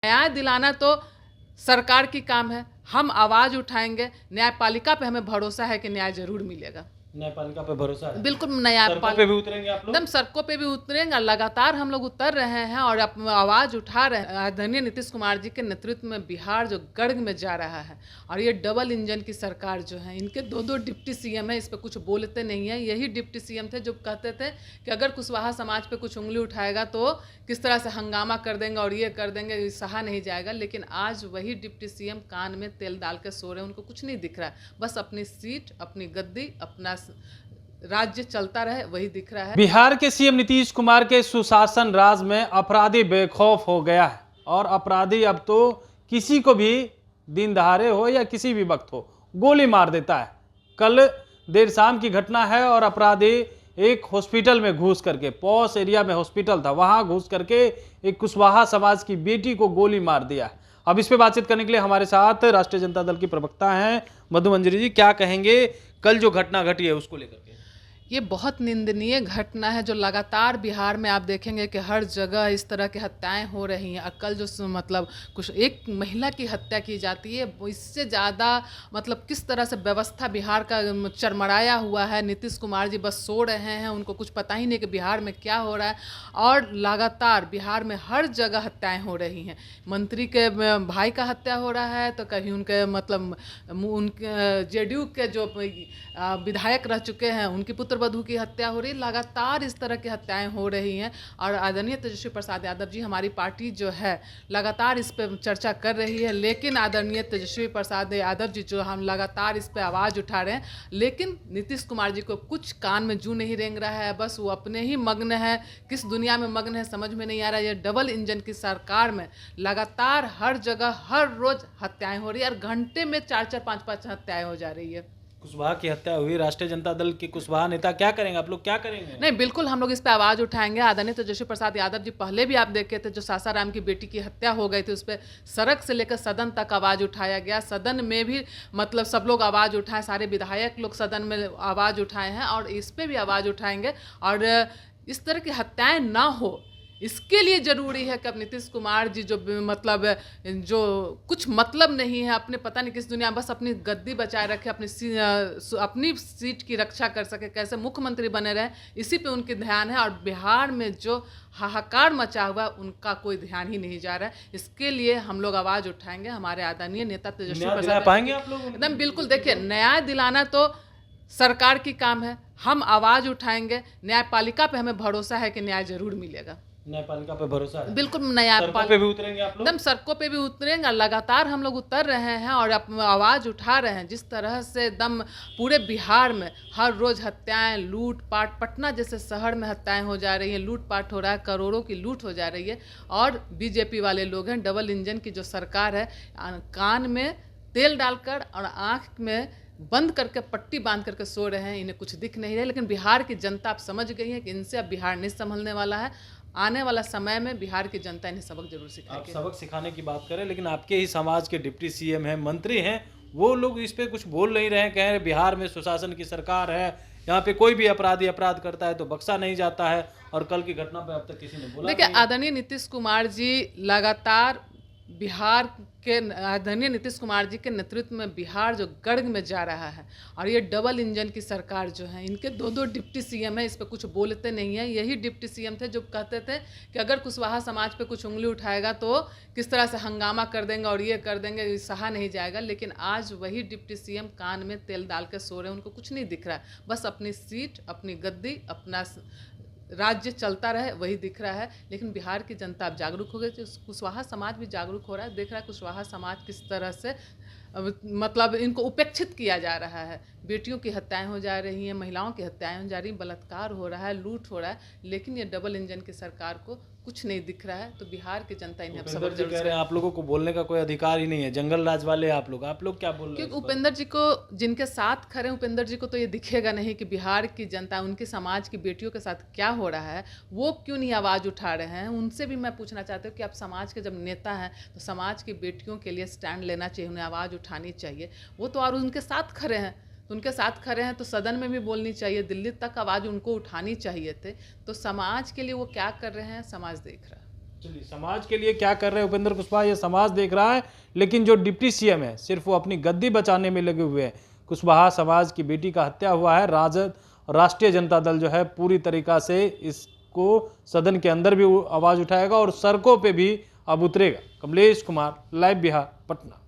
न्याय दिलाना तो सरकार की काम है। हम आवाज़ उठाएंगे, न्यायपालिका पे हमें भरोसा है कि न्याय जरूर मिलेगा। न्यायपालिका पे भरोसा है? बिल्कुल सड़कों न्यायपाल पे भी उतरेंगे आप लोग? एकदम सड़कों पे भी उतरेंगे। लगातार हम लोग उतर रहे हैं और आवाज़ उठा रहे हैं। आदरणीय नीतीश कुमार जी के नेतृत्व में बिहार जो गर्ग में जा रहा है, और ये डबल इंजन की सरकार जो है, इनके दो दो डिप्टी सीएम है, इस पर कुछ बोलते नहीं है। यही डिप्टी सीएम थे जो कहते थे कि अगर कुशवाहा समाज पे कुछ उंगली उठाएगा तो किस तरह से हंगामा कर देंगे और ये कर देंगे, ये सहा नहीं जाएगा। लेकिन आज वही डिप्टी सीएम कान में तेल डाल के सो रहे हैं, उनको कुछ नहीं दिख रहा है, बस अपनी सीट, अपनी गद्दी, अपना राज्य चलता रहे वही दिख रहा है। बिहार के सीएम नीतीश कुमार के सुशासन राज में अपराधी बेखौफ हो गया है और अपराधी अब तो किसी को भी दिन दहाड़े हो या किसी भी वक्त हो गोली मार देता है। कल देर शाम की घटना है और अपराधी एक हॉस्पिटल में घुस करके, पॉश एरिया में हॉस्पिटल था, वहां घुस करके एक कुशवाहा समाज की बेटी को गोली मार दिया। अब इस पे बातचीत करने के लिए हमारे साथ राष्ट्रीय जनता दल की प्रवक्ता हैं मधु मंजरी जी। क्या कहेंगे कल जो घटना घटी है उसको लेकर के? ये बहुत निंदनीय घटना है जो लगातार बिहार में आप देखेंगे कि हर जगह इस तरह की हत्याएं हो रही हैं। कल जो मतलब कुछ एक महिला की हत्या की जाती है, इससे ज़्यादा मतलब किस तरह से व्यवस्था बिहार का चरमराया हुआ है। नीतीश कुमार जी बस सो रहे हैं, उनको कुछ पता ही नहीं कि बिहार में क्या हो रहा है। और लगातार बिहार में हर जगह हत्याएँ हो रही हैं। मंत्री के भाई का हत्या हो रहा है, तो कहीं उनके मतलब उनके जेडीयू के जो विधायक रह चुके हैं उनकी पुत्र वधू की हत्या हो रही है। लगातार इस तरह की हत्याएं हो रही हैं और आदरणीय तेजस्वी प्रसाद यादव जी, हमारी पार्टी जो है लगातार इस पर चर्चा कर रही है। लेकिन आदरणीय तेजस्वी प्रसाद यादव जी जो हम लगातार इस पर आवाज़ उठा रहे हैं, लेकिन नीतीश कुमार जी को कुछ कान में जू नहीं रेंग रहा है। बस वो अपने ही मग्न है, किस दुनिया में मग्न है समझ में नहीं आ रहा है। ये डबल इंजन की सरकार में लगातार हर जगह हर रोज हत्याएं हो रही है और घंटे में 4-4 5-5 हत्याएं हो जा रही है। कुशवाहा की हत्या हुई, राष्ट्रीय जनता दल के कुशवाहा नेता क्या करेंगे? आप लोग क्या करेंगे? नहीं, बिल्कुल हम लोग इस पे आवाज़ उठाएंगे। आदरणीय तेजस्वी प्रसाद यादव जी पहले भी आप देखे थे, जो सासाराम की बेटी की हत्या हो गई थी, उस पर सड़क से लेकर सदन तक आवाज़ उठाया गया। सदन में भी मतलब सब लोग आवाज़ उठाए, सारे विधायक लोग सदन में आवाज़ उठाए हैं और इस पर भी आवाज़ उठाएंगे। और इस तरह की हत्याएँ ना हो, इसके लिए ज़रूरी है कि अब नीतीश कुमार जी जो मतलब जो कुछ मतलब नहीं है, अपने पता नहीं किस दुनिया, बस अपनी गद्दी बचाए रखे, अपनी सीट की रक्षा कर सके, कैसे मुख्यमंत्री बने रहे, इसी पे उनके ध्यान है। और बिहार में जो हाहाकार मचा हुआ उनका कोई ध्यान ही नहीं जा रहा है। इसके लिए हम लोग आवाज़ उठाएंगे। हमारे आदरणीय नेता तेजस्वी प्रसाद पाएंगे आप लोग? एकदम बिल्कुल। देखिए, न्याय दिलाना तो सरकार की काम है। हम आवाज़ उठाएंगे, न्यायपालिका पे हमें भरोसा है कि न्याय जरूर मिलेगा। न्यायपालिका पे भरोसा है? बिल्कुल सड़कों पे भी उतरेंगे आप लोग? एकदम सड़कों पे भी उतरेंगे। लगातार हम लोग उतर रहे हैं और आवाज़ उठा रहे हैं। जिस तरह से एकदम पूरे बिहार में हर रोज़ हत्याएं, लूटपाट, पटना जैसे शहर में हत्याएं हो जा रही हैं, लूटपाट हो रहा है, करोड़ों की लूट हो जा रही है। और बीजेपी वाले लोग हैं, डबल इंजन की जो सरकार है, कान में तेल डालकर और आँख में बंद करके पट्टी बांध करके सो रहे हैं। इन्हें कुछ दिख नहीं रहा है। लेकिन बिहार की जनता आप समझ गई है कि इनसे अब बिहार नहीं संभलने वाला है। आने वाला समय में बिहार की जनता इन्हें सबक जरूर सिखाएगी। आप सबक सिखाने की बात करें, लेकिन आपके ही समाज के डिप्टी सीएम हैं, मंत्री हैं, वो लोग इस पे कुछ बोल नहीं रहे हैं। कह रहे बिहार में सुशासन की सरकार है, यहाँ पे कोई भी अपराधी अपराध करता है तो बख्शा नहीं जाता है। और कल की घटना पे अब तक किसी ने बोला? देखिए, आदरणीय नीतीश कुमार जी लगातार बिहार के आदरणीय नीतीश कुमार जी के नेतृत्व में बिहार जो गर्ग में जा रहा है, और ये डबल इंजन की सरकार जो है, इनके दो दो डिप्टी सीएम है, इस पर कुछ बोलते नहीं है। यही डिप्टी सीएम थे जो कहते थे कि अगर कुशवाहा समाज पे कुछ उंगली उठाएगा तो किस तरह से हंगामा कर देंगे और ये कर देंगे, ये सहा नहीं जाएगा। लेकिन आज वही डिप्टी सीएम कान में तेल डाल के सो रहे हैं, उनको कुछ नहीं दिख रहा है, बस अपनी सीट, अपनी गद्दी, अपना राज्य चलता रहे वही दिख रहा है। लेकिन बिहार की जनता अब जागरूक हो गई, कुशवाहा समाज भी जागरूक हो रहा है, देख रहा है कुशवाहा समाज किस तरह से मतलब इनको उपेक्षित किया जा रहा है। बेटियों की हत्याएं हो जा रही हैं, महिलाओं की हत्याएं हो जा रही हैं, बलात्कार हो रहा है, लूट हो रहा है। लेकिन ये डबल इंजन की सरकार को कुछ नहीं दिख रहा है। तो बिहार की जनता इन्हें उपेंद्र जी कह रहे हैं आप लोगों को बोलने का कोई अधिकार ही नहीं है, जंगल राज वाले आप लोग क्या बोल रहे हैं? क्योंकि उपेंद्र जी को, जिनके साथ खड़े हैं, उपेंद्र जी को तो ये दिखेगा नहीं कि बिहार की जनता, उनके समाज की बेटियों के साथ क्या हो रहा है। वो क्यों नहीं आवाज़ उठा रहे हैं? उनसे भी मैं पूछना चाहती हूँ कि आप समाज के जब नेता हैं तो समाज की बेटियों के लिए स्टैंड लेना चाहिए, उन्हें आवाज़ उठानी चाहिए। वो तो और उनके साथ खड़े हैं, तो उनके साथ खड़े हैं तो सदन में भी बोलनी चाहिए, दिल्ली तक आवाज़ उनको उठानी चाहिए थे। तो समाज के लिए वो क्या कर रहे हैं समाज देख रहा है। चलिए, समाज के लिए क्या कर रहे हैं उपेंद्र कुशवाहा, ये समाज देख रहा है, लेकिन जो डिप्टी सीएम है सिर्फ वो अपनी गद्दी बचाने में लगे हुए हैं। कुशवाहा समाज की बेटी का हत्या हुआ है, राजद राष्ट्रीय जनता दल जो है पूरी तरीका से इसको सदन के अंदर भी आवाज उठाएगा और सड़कों पे भी अब उतरेगा। कमलेश कुमार, लाइव बिहार, पटना।